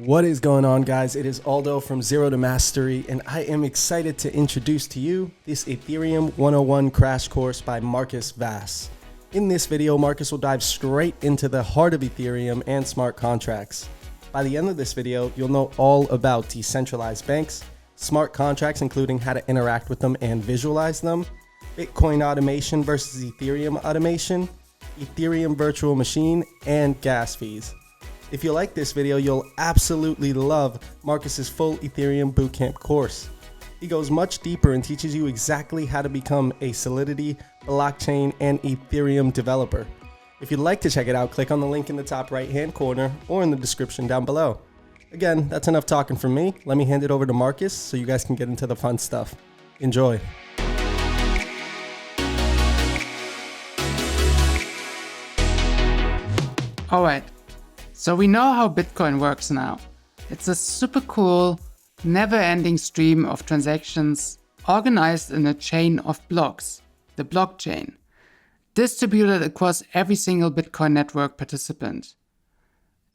What is going on, guys? It is Aldo from Zero to Mastery, and I am excited to introduce to you this Ethereum 101 crash course by Marcus Vass. In this video, Marcus will dive straight into the heart of Ethereum and smart contracts. By the end of this video, you'll know all about decentralized banks, smart contracts including how to interact with them and visualize them, Bitcoin automation versus Ethereum automation, Ethereum virtual machine, and gas fees. If you like this video, you'll absolutely love Marcus's full Ethereum Bootcamp course. He goes much deeper and teaches you exactly how to become a Solidity, Blockchain, and Ethereum developer. If you'd like to check it out, click on the link in the top right-hand corner or in the description down below. Again, that's enough talking from me. Let me hand it over to Marcus so you guys can get into the fun stuff. Enjoy. All right. So we know how Bitcoin works now. It's a super cool, never-ending stream of transactions organized in a chain of blocks, the blockchain, distributed across every single Bitcoin network participant.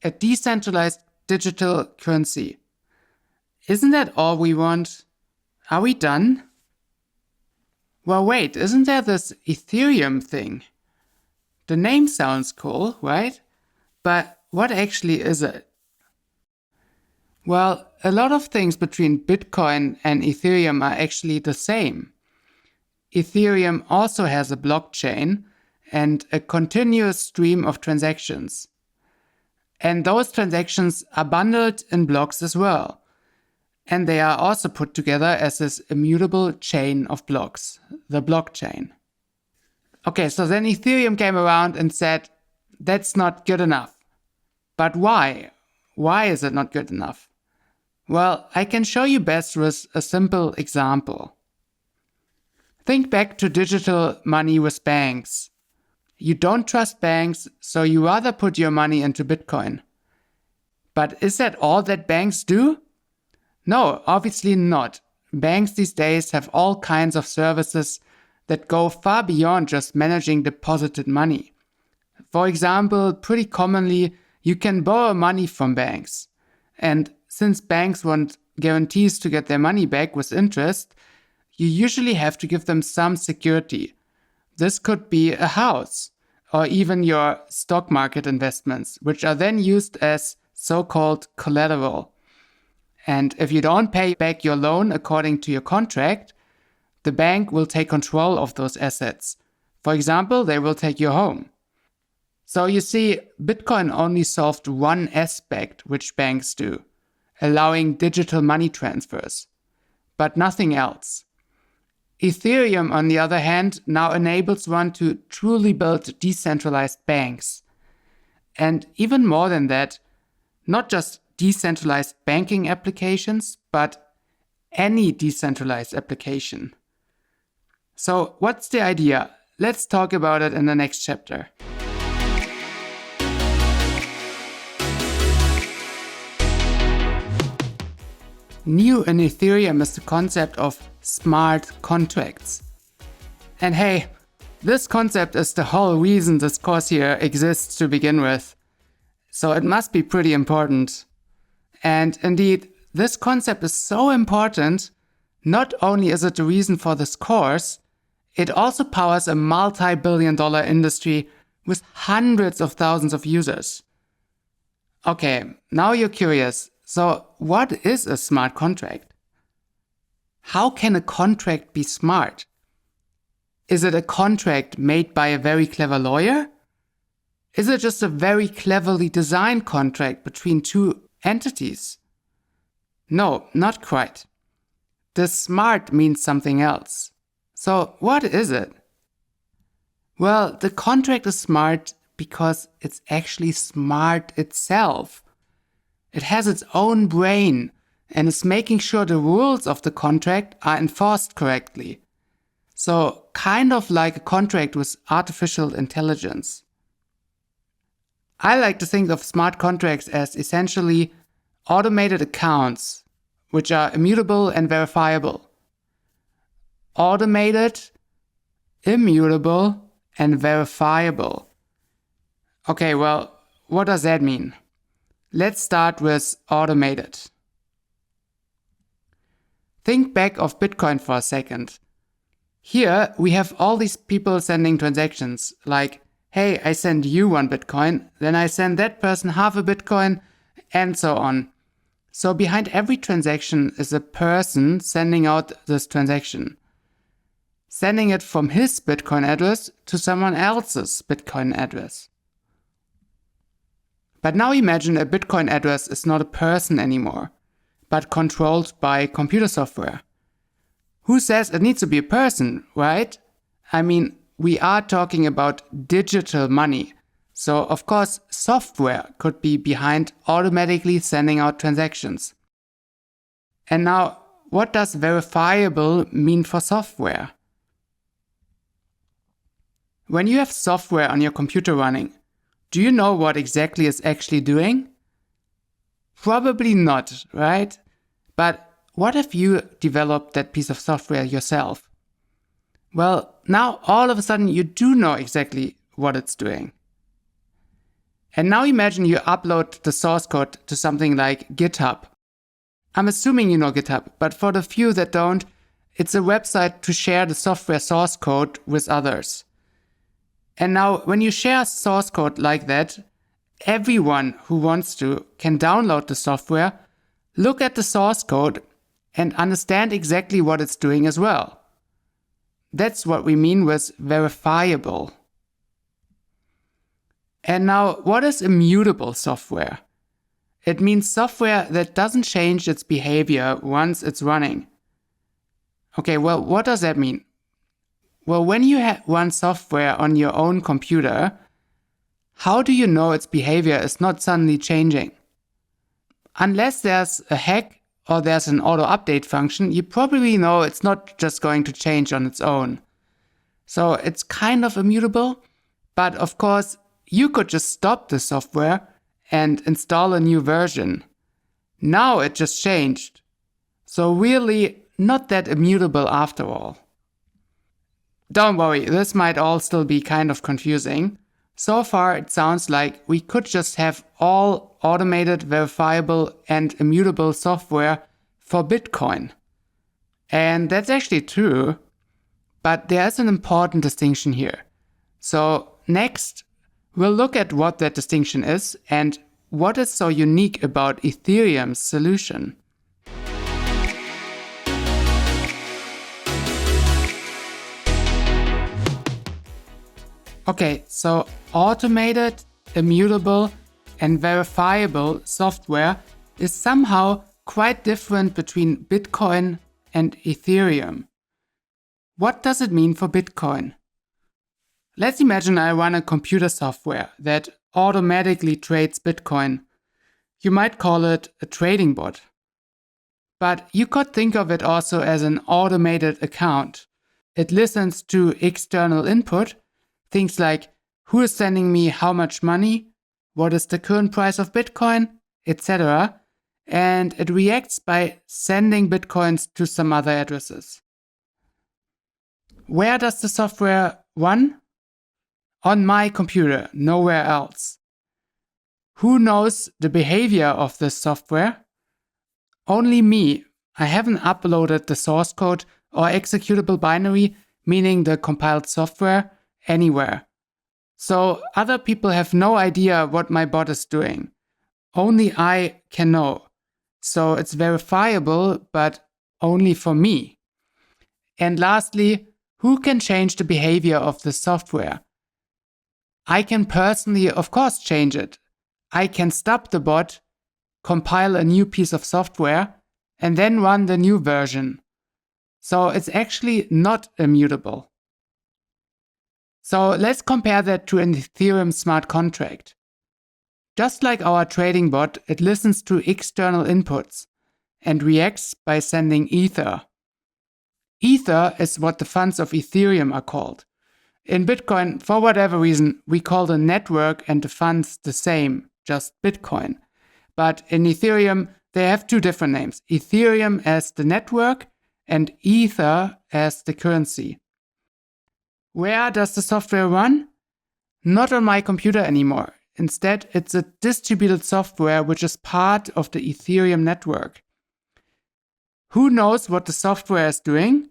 A decentralized digital currency. Isn't that all we want? Are we done? Well, wait, isn't there this Ethereum thing? The name sounds cool, right? But what actually is it? Well, a lot of things between Bitcoin and Ethereum are actually the same. Ethereum also has a blockchain and a continuous stream of transactions. And those transactions are bundled in blocks as well. And they are also put together as this immutable chain of blocks, the blockchain. Okay, so then Ethereum came around and said, that's not good enough. But why? Why is it not good enough? Well, I can show you best with a simple example. Think back to digital money with banks. You don't trust banks, so you rather put your money into Bitcoin. But is that all that banks do? No, obviously not. Banks these days have all kinds of services that go far beyond just managing deposited money. For example, pretty commonly, you can borrow money from banks. And since banks want guarantees to get their money back with interest, you usually have to give them some security. This could be a house or even your stock market investments, which are then used as so-called collateral. And if you don't pay back your loan according to your contract, the bank will take control of those assets. For example, they will take your home. So you see, Bitcoin only solved one aspect which banks do, allowing digital money transfers, but nothing else. Ethereum, on the other hand, now enables one to truly build decentralized banks. And even more than that, not just decentralized banking applications, but any decentralized application. So what's the idea? Let's talk about it in the next chapter. New in Ethereum is the concept of smart contracts. And hey, this concept is the whole reason this course here exists to begin with. So it must be pretty important. And indeed, this concept is so important, not only is it the reason for this course, it also powers a multi-billion-dollar industry with hundreds of thousands of users. Okay, now you're curious. So what is a smart contract? How can a contract be smart? Is it a contract made by a very clever lawyer? Is it just a very cleverly designed contract between two entities? No, not quite. The smart means something else. So what is it? Well, the contract is smart because it's actually smart itself. It has its own brain and is making sure the rules of the contract are enforced correctly. So kind of like a contract with artificial intelligence. I like to think of smart contracts as essentially automated accounts, which are immutable and verifiable. Automated, immutable, and verifiable. Okay, well, what does that mean? Let's start with automated. Think back of Bitcoin for a second. Here we have all these people sending transactions like, hey, I send you 1 Bitcoin, then I send that person half a Bitcoin, and so on. So behind every transaction is a person sending out this transaction, sending it from his Bitcoin address to someone else's Bitcoin address. But now imagine a Bitcoin address is not a person anymore, but controlled by computer software. Who says it needs to be a person, right? I mean, we are talking about digital money. So of course, software could be behind automatically sending out transactions. And now, what does verifiable mean for software? When you have software on your computer running, do you know what exactly it's actually doing? Probably not, right? But what if you developed that piece of software yourself? Well, now all of a sudden you do know exactly what it's doing. And now imagine you upload the source code to something like GitHub. I'm assuming you know GitHub, but for the few that don't, it's a website to share the software source code with others. And now when you share source code like that, everyone who wants to can download the software, look at the source code, and understand exactly what it's doing as well. That's what we mean with verifiable. And now, what is immutable software? It means software that doesn't change its behavior once it's running. Okay, well, what does that mean? Well, when you run software on your own computer, how do you know its behavior is not suddenly changing? Unless there's a hack or there's an auto-update function, you probably know it's not just going to change on its own. So it's kind of immutable, but of course, you could just stop the software and install a new version. Now it just changed. So really not that immutable after all. Don't worry, this might all still be kind of confusing. So far it sounds like we could just have all automated, verifiable and immutable software for Bitcoin. And that's actually true, but there's an important distinction here. So next, we'll look at what that distinction is and what is so unique about Ethereum's solution. Okay, so automated, immutable, and verifiable software is somehow quite different between Bitcoin and Ethereum. What does it mean for Bitcoin? Let's imagine I run a computer software that automatically trades Bitcoin. You might call it a trading bot. But you could think of it also as an automated account. It listens to external input, things like who is sending me how much money, what is the current price of Bitcoin, etc. And it reacts by sending Bitcoins to some other addresses. Where does the software run? On my computer, nowhere else. Who knows the behavior of this software? Only me. I haven't uploaded the source code or executable binary, meaning the compiled software, anywhere. So other people have no idea what my bot is doing. Only I can know. So it's verifiable, but only for me. And lastly, who can change the behavior of the software? I can personally, of course, change it. I can stop the bot, compile a new piece of software, and then run the new version. So it's actually not immutable. So let's compare that to an Ethereum smart contract. Just like our trading bot, it listens to external inputs and reacts by sending Ether. Ether is what the funds of Ethereum are called. In Bitcoin, for whatever reason, we call the network and the funds the same, just Bitcoin. But in Ethereum, they have two different names. Ethereum as the network and Ether as the currency. Where does the software run? Not on my computer anymore. Instead, it's a distributed software which is part of the Ethereum network. Who knows what the software is doing?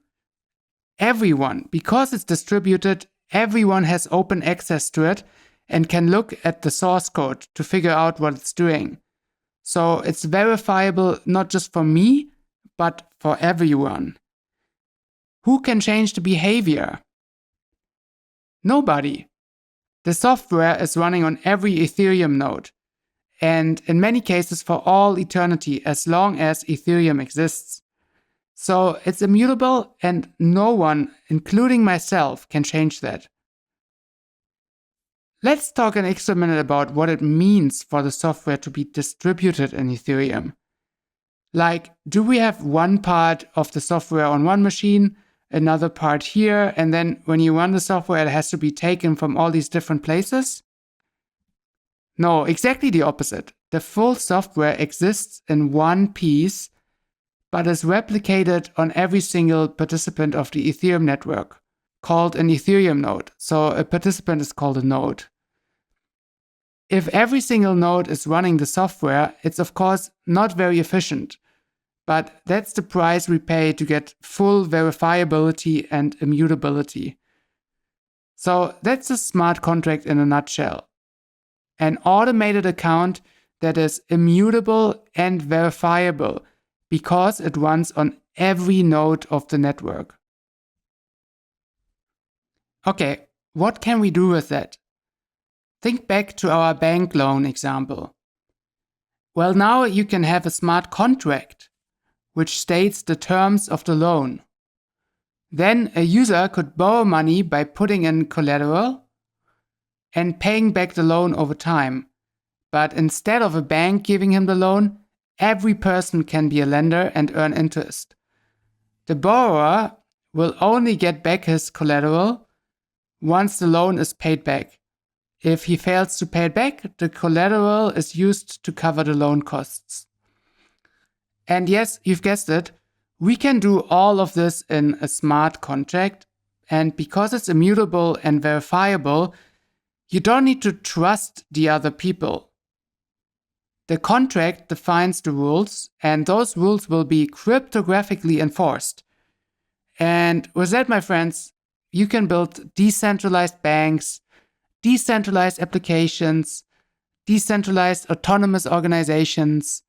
Everyone. Because it's distributed, everyone has open access to it and can look at the source code to figure out what it's doing. So it's verifiable not just for me, but for everyone. Who can change the behavior? Nobody. The software is running on every Ethereum node, and in many cases for all eternity as long as Ethereum exists. So it's immutable and no one, including myself, can change that. Let's talk an extra minute about what it means for the software to be distributed in Ethereum. Like, do we have one part of the software on one machine, another part here, and then when you run the software, it has to be taken from all these different places? No, exactly the opposite. The full software exists in one piece, but is replicated on every single participant of the Ethereum network, called an Ethereum node. So a participant is called a node. If every single node is running the software, it's of course not very efficient, but that's the price we pay to get full verifiability and immutability. So that's a smart contract in a nutshell. An automated account that is immutable and verifiable because it runs on every node of the network. Okay, what can we do with that? Think back to our bank loan example. Well, now you can have a smart contract which states the terms of the loan. Then a user could borrow money by putting in collateral and paying back the loan over time. But instead of a bank giving him the loan, every person can be a lender and earn interest. The borrower will only get back his collateral once the loan is paid back. If he fails to pay it back, the collateral is used to cover the loan costs. And yes, you've guessed it, we can do all of this in a smart contract, and because it's immutable and verifiable, you don't need to trust the other people. The contract defines the rules, and those rules will be cryptographically enforced. And with that, my friends, you can build decentralized banks, decentralized applications, decentralized autonomous organizations.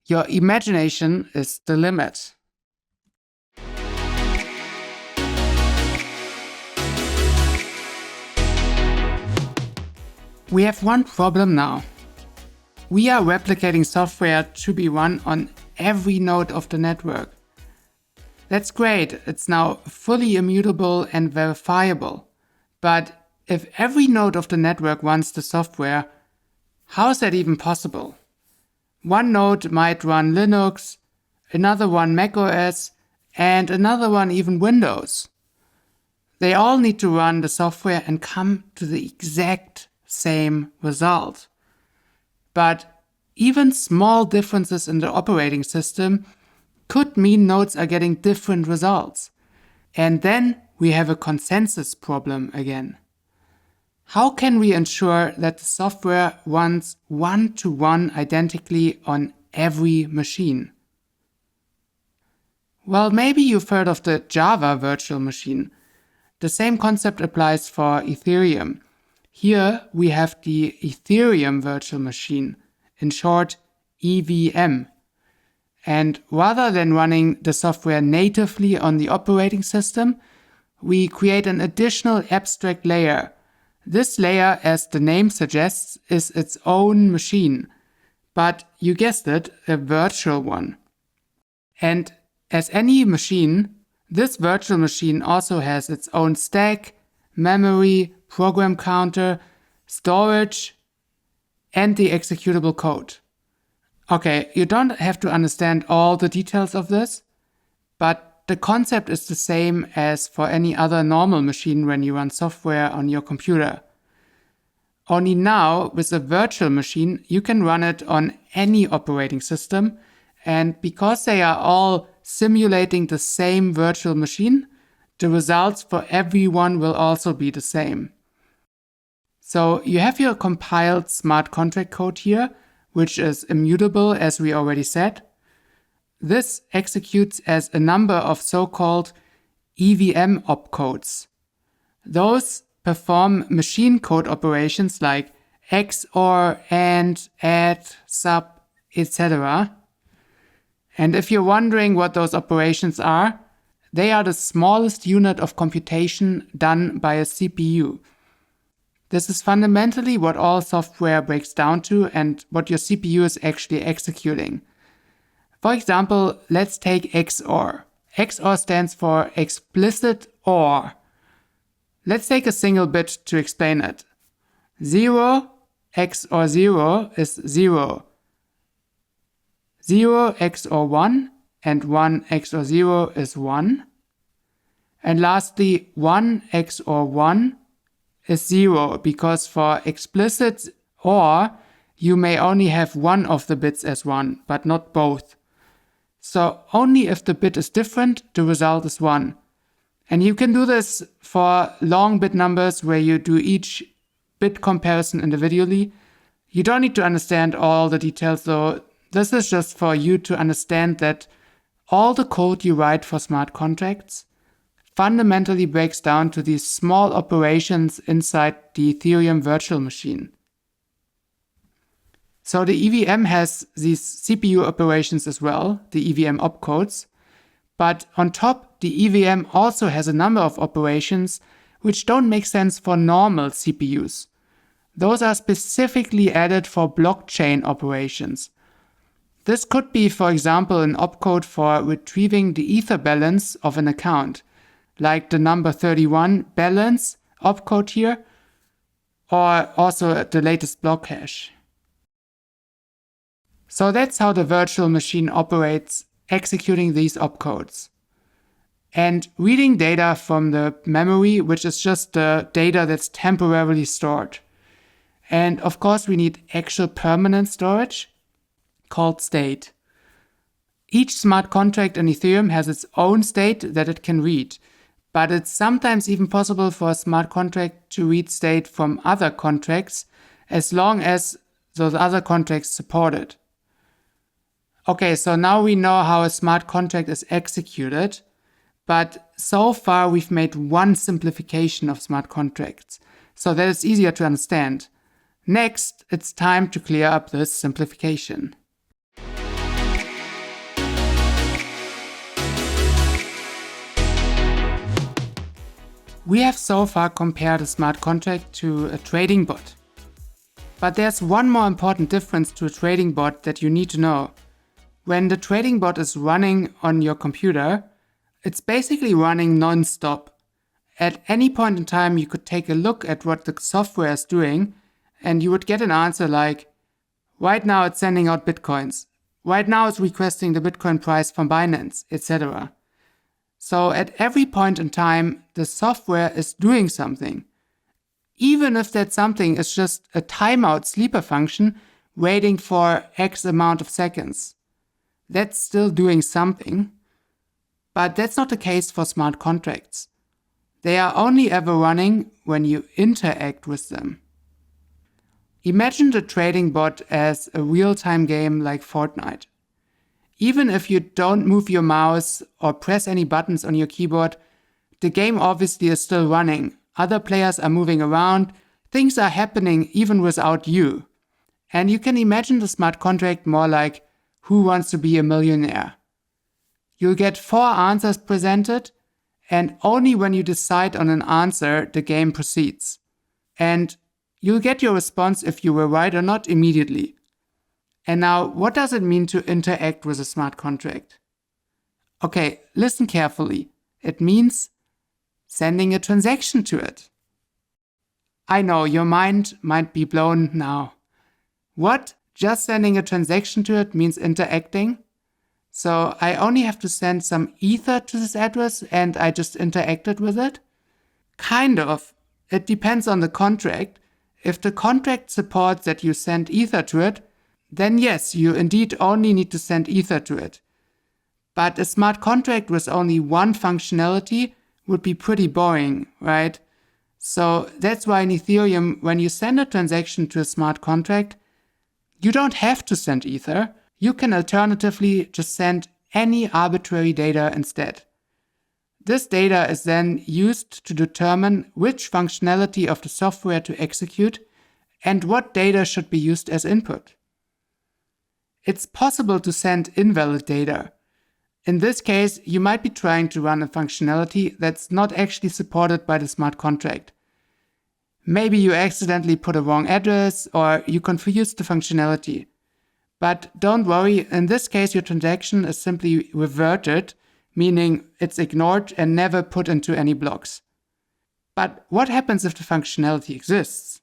Your imagination is the limit. We have one problem now. We are replicating software to be run on every node of the network. That's great, it's now fully immutable and verifiable. But if every node of the network runs the software, how is that even possible? One node might run Linux, another one macOS, and another one even Windows. They all need to run the software and come to the exact same result. But even small differences in the operating system could mean nodes are getting different results. And then we have a consensus problem again. How can we ensure that the software runs one-to-one identically on every machine? Well, maybe you've heard of the Java virtual machine. The same concept applies for Ethereum. Here we have the Ethereum virtual machine, in short EVM. And rather than running the software natively on the operating system, we create an additional abstract layer. This layer, as the name suggests, is its own machine. But you guessed it, a virtual one. And as any machine, this virtual machine also has its own stack, memory, program counter, storage, and the executable code. Okay, you don't have to understand all the details of this, but the concept is the same as for any other normal machine when you run software on your computer. Only now, with a virtual machine, you can run it on any operating system, and because they are all simulating the same virtual machine, the results for everyone will also be the same. So you have your compiled smart contract code here, which is immutable, as we already said. This executes as a number of so-called EVM opcodes. Those perform machine code operations like XOR, AND, add, sub, etc. And if you're wondering what those operations are, they are the smallest unit of computation done by a CPU. This is fundamentally what all software breaks down to and what your CPU is actually executing. For example, let's take XOR. XOR stands for explicit OR. Let's take a single bit to explain it. 0 XOR 0 is 0. 0 XOR 1 and 1 XOR 0 is 1. And lastly, 1 XOR 1 is 0, because for explicit OR, you may only have one of the bits as 1, but not both. So only if the bit is different, the result is 1. And you can do this for long bit numbers where you do each bit comparison individually. You don't need to understand all the details though. This is just for you to understand that all the code you write for smart contracts fundamentally breaks down to these small operations inside the Ethereum virtual machine. So the EVM has these CPU operations as well, the EVM opcodes, but on top, the EVM also has a number of operations which don't make sense for normal CPUs. Those are specifically added for blockchain operations. This could be, for example, an opcode for retrieving the ether balance of an account, like the number 31 balance opcode here, or also the latest block hash. So that's how the virtual machine operates, executing these opcodes. And reading data from the memory, which is just the data that's temporarily stored. And of course, we need actual permanent storage called state. Each smart contract in Ethereum has its own state that it can read, but it's sometimes even possible for a smart contract to read state from other contracts as long as those other contracts support it. Okay, so now we know how a smart contract is executed, but so far we've made one simplification of smart contracts, so that it's easier to understand. Next, it's time to clear up this simplification. We have so far compared a smart contract to a trading bot. But there's one more important difference to a trading bot that you need to know. When the trading bot is running on your computer, it's basically running non-stop. At any point in time, you could take a look at what the software is doing, and you would get an answer like, right now it's sending out bitcoins. Right now it's requesting the Bitcoin price from Binance, etc. So at every point in time, the software is doing something. Even if that something is just a timeout sleeper function waiting for X amount of seconds. That's still doing something. But that's not the case for smart contracts. They are only ever running when you interact with them. Imagine the trading bot as a real-time game like Fortnite. Even if you don't move your mouse or press any buttons on your keyboard, the game obviously is still running. Other players are moving around, things are happening even without you. And you can imagine the smart contract more like Who Wants to Be a Millionaire? You'll get 4 answers presented, and only when you decide on an answer, the game proceeds. And you'll get your response if you were right or not immediately. And now, what does it mean to interact with a smart contract? Okay, listen carefully. It means sending a transaction to it. I know, your mind might be blown now. What? Just sending a transaction to it means interacting? So I only have to send some ether to this address and I just interacted with it? Kind of. It depends on the contract. If the contract supports that you send ether to it, then yes, you indeed only need to send ether to it. But a smart contract with only one functionality would be pretty boring, right? So that's why in Ethereum, when you send a transaction to a smart contract, you don't have to send Ether. You can alternatively just send any arbitrary data instead. This data is then used to determine which functionality of the software to execute and what data should be used as input. It's possible to send invalid data. In this case, you might be trying to run a functionality that's not actually supported by the smart contract. Maybe you accidentally put a wrong address or you confused the functionality. But don't worry, in this case your transaction is simply reverted, meaning it's ignored and never put into any blocks. But what happens if the functionality exists?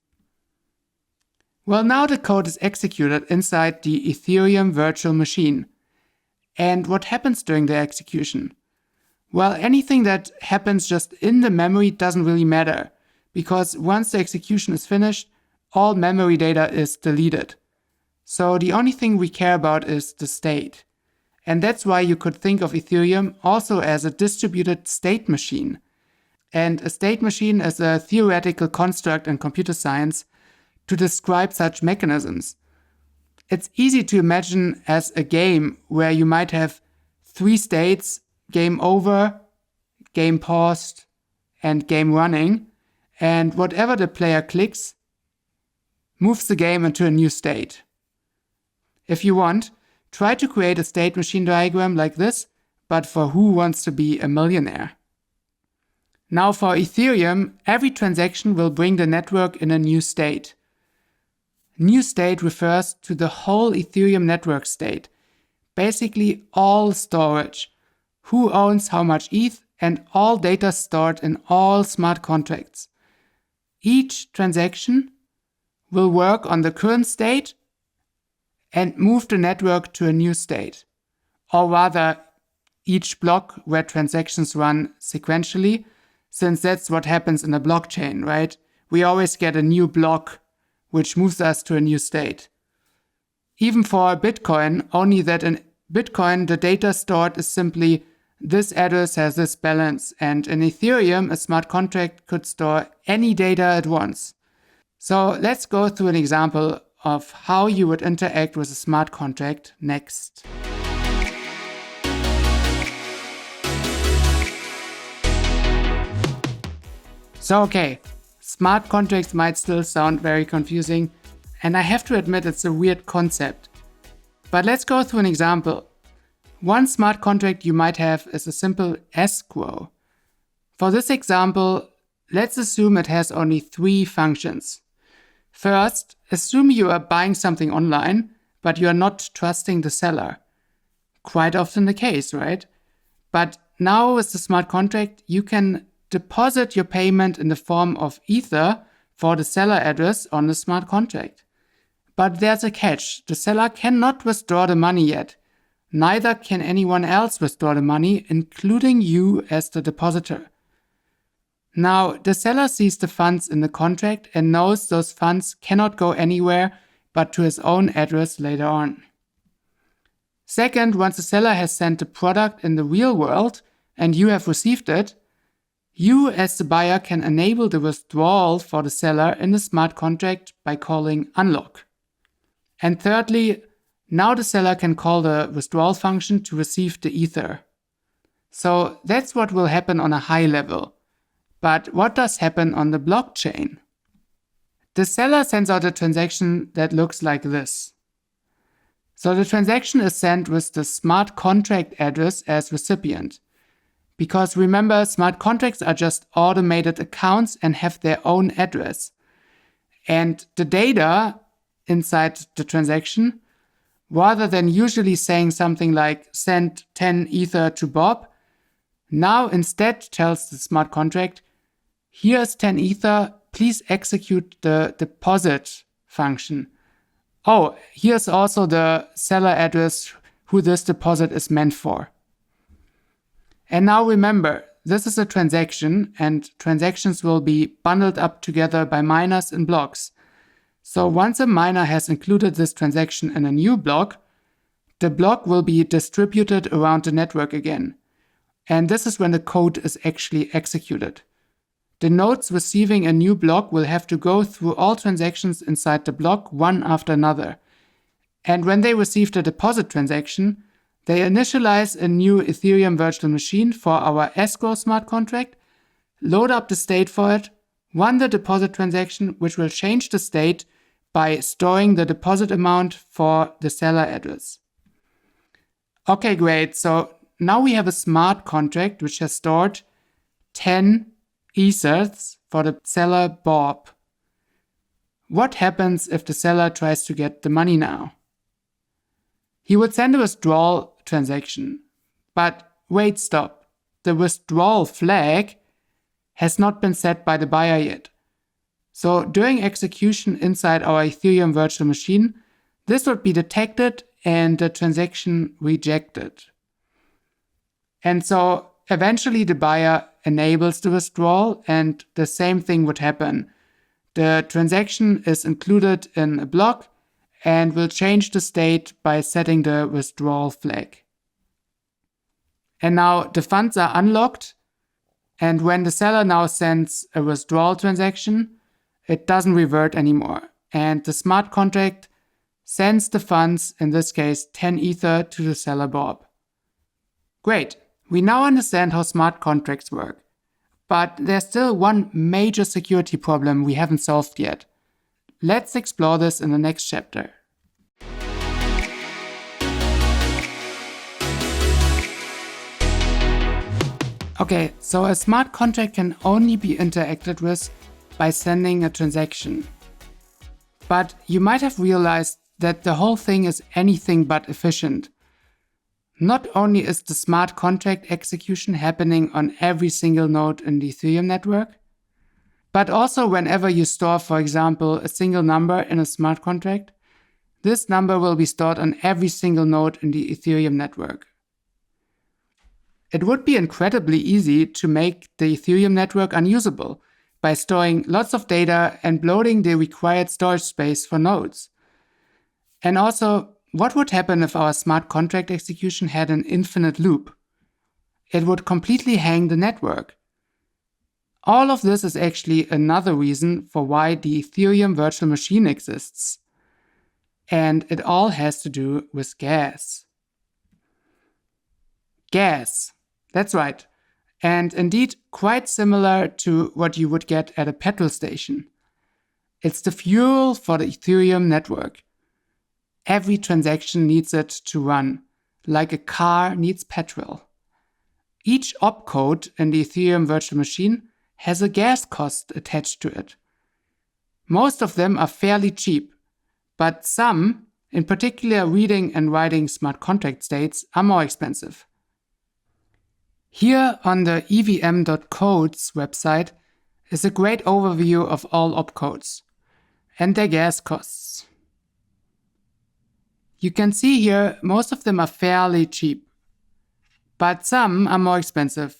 Well, now the code is executed inside the Ethereum virtual machine. And what happens during the execution? Well, anything that happens just in the memory doesn't really matter, because once the execution is finished, all memory data is deleted. So the only thing we care about is the state. And that's why you could think of Ethereum also as a distributed state machine. And a state machine is a theoretical construct in computer science to describe such mechanisms. It's easy to imagine as a game where you might have 3 states: game over, game paused, and game running, and whatever the player clicks moves the game into a new state. If you want, try to create a state machine diagram like this, but for who wants to be a millionaire. Now for Ethereum, every transaction will bring the network in a new state. New state refers to the whole Ethereum network state, basically all storage, who owns how much ETH, and all data stored in all smart contracts. Each transaction will work on the current state and move the network to a new state. Or rather, each block where transactions run sequentially, since that's what happens in a blockchain, right? We always get a new block which moves us to a new state. Even for Bitcoin, only that in Bitcoin the data stored is simply this address has this balance, and in Ethereum a smart contract could store any data at once. So let's go through an example of how you would interact with a smart contract next. So okay, smart contracts might still sound very confusing, and I have to admit it's a weird concept. But let's go through an example. One smart contract you might have is a simple escrow. For this example, let's assume it has only 3 functions. First, assume you are buying something online, but you are not trusting the seller. Quite often the case, right? But now with the smart contract, you can deposit your payment in the form of Ether for the seller address on the smart contract. But there's a catch. The seller cannot withdraw the money yet. Neither can anyone else withdraw the money, including you as the depositor. Now, the seller sees the funds in the contract and knows those funds cannot go anywhere but to his own address later on. Second, once the seller has sent the product in the real world and you have received it, you as the buyer can enable the withdrawal for the seller in the smart contract by calling unlock. And thirdly, now the seller can call the withdrawal function to receive the Ether. So that's what will happen on a high level. But what does happen on the blockchain? The seller sends out a transaction that looks like this. So the transaction is sent with the smart contract address as recipient. Because remember, smart contracts are just automated accounts and have their own address. And the data inside the transaction, rather than usually saying something like send 10 Ether to Bob, now instead tells the smart contract, here's 10 Ether, please execute the deposit function. Oh, here's also the seller address who this deposit is meant for. And now remember, this is a transaction and transactions will be bundled up together by miners in blocks. So once a miner has included this transaction in a new block, the block will be distributed around the network again. And this is when the code is actually executed. the nodes receiving a new block will have to go through all transactions inside the block one after another. And when they receive the deposit transaction, they initialize a new Ethereum virtual machine for our escrow smart contract, load up the state for it, run the deposit transaction, which will change the state by storing the deposit amount for the seller address. Okay, great. So now we have a smart contract which has stored 10 ethers for the seller Bob. What happens if the seller tries to get the money now? He would send a withdrawal transaction. But wait, stop. The withdrawal flag has not been set by the buyer yet. So during execution inside our Ethereum virtual machine, this would be detected and the transaction rejected. And so eventually the buyer enables the withdrawal and the same thing would happen. The transaction is included in a block and will change the state by setting the withdrawal flag. And now the funds are unlocked, and when the seller now sends a withdrawal transaction, it doesn't revert anymore. And the smart contract sends the funds, in this case 10 ether, to the seller Bob. Great, we now understand how smart contracts work. But there's still one major security problem we haven't solved yet. Let's explore this in the next chapter. Okay, so a smart contract can only be interacted with by sending a transaction. But you might have realized that the whole thing is anything but efficient. Not only is the smart contract execution happening on every single node in the Ethereum network, but also whenever you store, for example, a single number in a smart contract, this number will be stored on every single node in the Ethereum network. It would be incredibly easy to make the Ethereum network unusable by storing lots of data and bloating the required storage space for nodes. And also, what would happen if our smart contract execution had an infinite loop? It would completely hang the network. All of this is actually another reason for why the Ethereum virtual machine exists. And it all has to do with gas. Gas. That's right. And indeed, quite similar to what you would get at a petrol station. It's the fuel for the Ethereum network. Every transaction needs it to run, like a car needs petrol. Each opcode in the Ethereum virtual machine has a gas cost attached to it. Most of them are fairly cheap, but some, in particular reading and writing smart contract states, are more expensive. Here on the evm.codes website is a great overview of all opcodes and their gas costs. You can see here most of them are fairly cheap, but some are more expensive.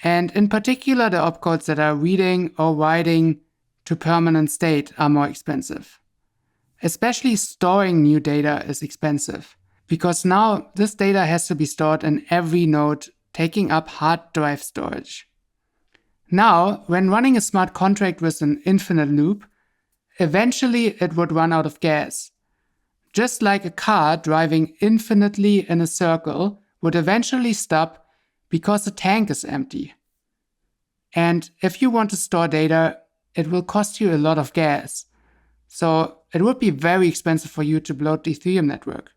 And in particular, the opcodes that are reading or writing to permanent state are more expensive. Especially storing new data is expensive, because now this data has to be stored in every node, taking up hard drive storage. Now, when running a smart contract with an infinite loop, eventually it would run out of gas. Just like a car driving infinitely in a circle would eventually stop because the tank is empty. And if you want to store data, it will cost you a lot of gas. So it would be very expensive for you to bloat the Ethereum network.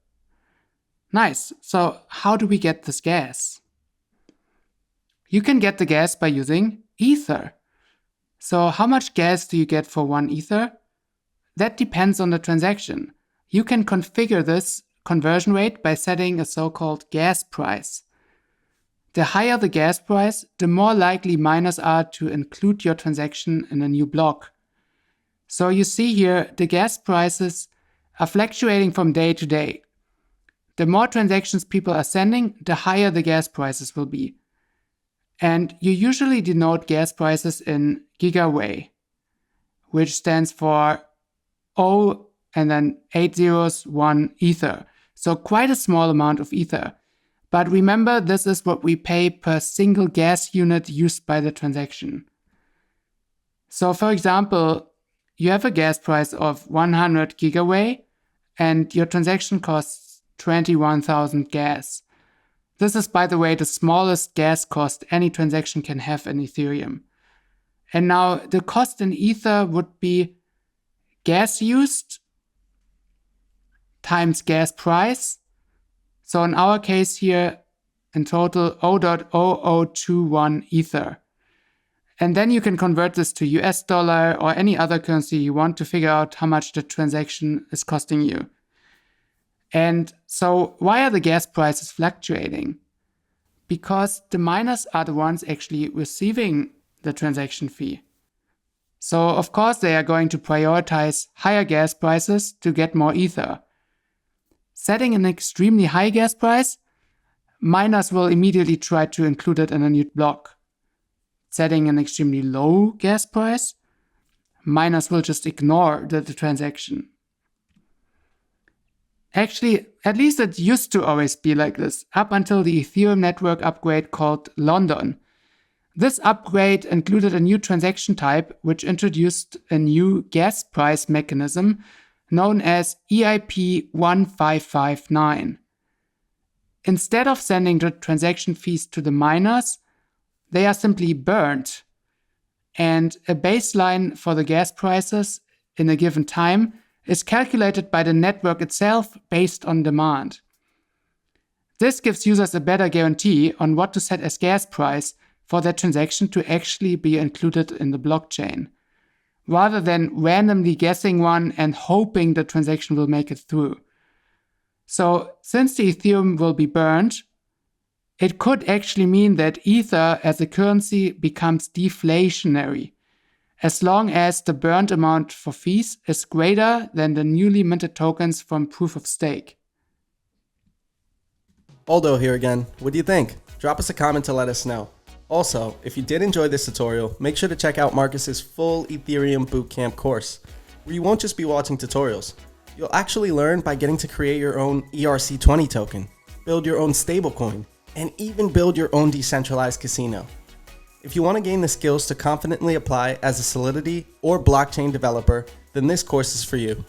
Nice. So how do we get this gas? You can get the gas by using Ether. So how much gas do you get for 1 Ether? That depends on the transaction. You can configure this conversion rate by setting a so-called gas price. The higher the gas price, the more likely miners are to include your transaction in a new block. So you see here, the gas prices are fluctuating from day to day. The more transactions people are sending, the higher the gas prices will be. And you usually denote gas prices in gigawei, which stands for O and then 8 zeros, 1 Ether. So quite a small amount of Ether. But remember, this is what we pay per single gas unit used by the transaction. So for example, you have a gas price of 100 gigawatt and your transaction costs 21,000 gas. This is, by the way, the smallest gas cost any transaction can have in Ethereum. And now the cost in Ether would be gas used times gas price. So in our case here, in total 0.0021 Ether. And then you can convert this to US dollar or any other currency you want to figure out how much the transaction is costing you. And so why are the gas prices fluctuating? Because the miners are the ones actually receiving the transaction fee. So of course they are going to prioritize higher gas prices to get more Ether. Setting an extremely high gas price, miners will immediately try to include it in a new block. Setting an extremely low gas price, miners will just ignore the transaction. Actually, at least it used to always be like this, up until the Ethereum network upgrade called London. This upgrade included a new transaction type, which introduced a new gas price mechanism known as EIP 1559. Instead of sending the transaction fees to the miners, they are simply burned. And a baseline for the gas prices in a given time is calculated by the network itself based on demand. This gives users a better guarantee on what to set as gas price for their transaction to actually be included in the blockchain, rather than randomly guessing one and hoping the transaction will make it through. So since the Ethereum will be burned, it could actually mean that Ether as a currency becomes deflationary, as long as the burned amount for fees is greater than the newly minted tokens from proof of stake. Aldo here again. What do you think? Drop us a comment to let us know. Also, if you did enjoy this tutorial, make sure to check out Marcus's full Ethereum Bootcamp course, where you won't just be watching tutorials. You'll actually learn by getting to create your own ERC20 token, build your own stablecoin, and even build your own decentralized casino. If you want to gain the skills to confidently apply as a Solidity or blockchain developer, then this course is for you.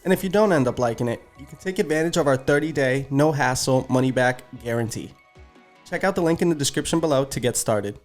And if you don't end up liking it, you can take advantage of our 30-day, no-hassle, money-back guarantee. Check out the link in the description below to get started.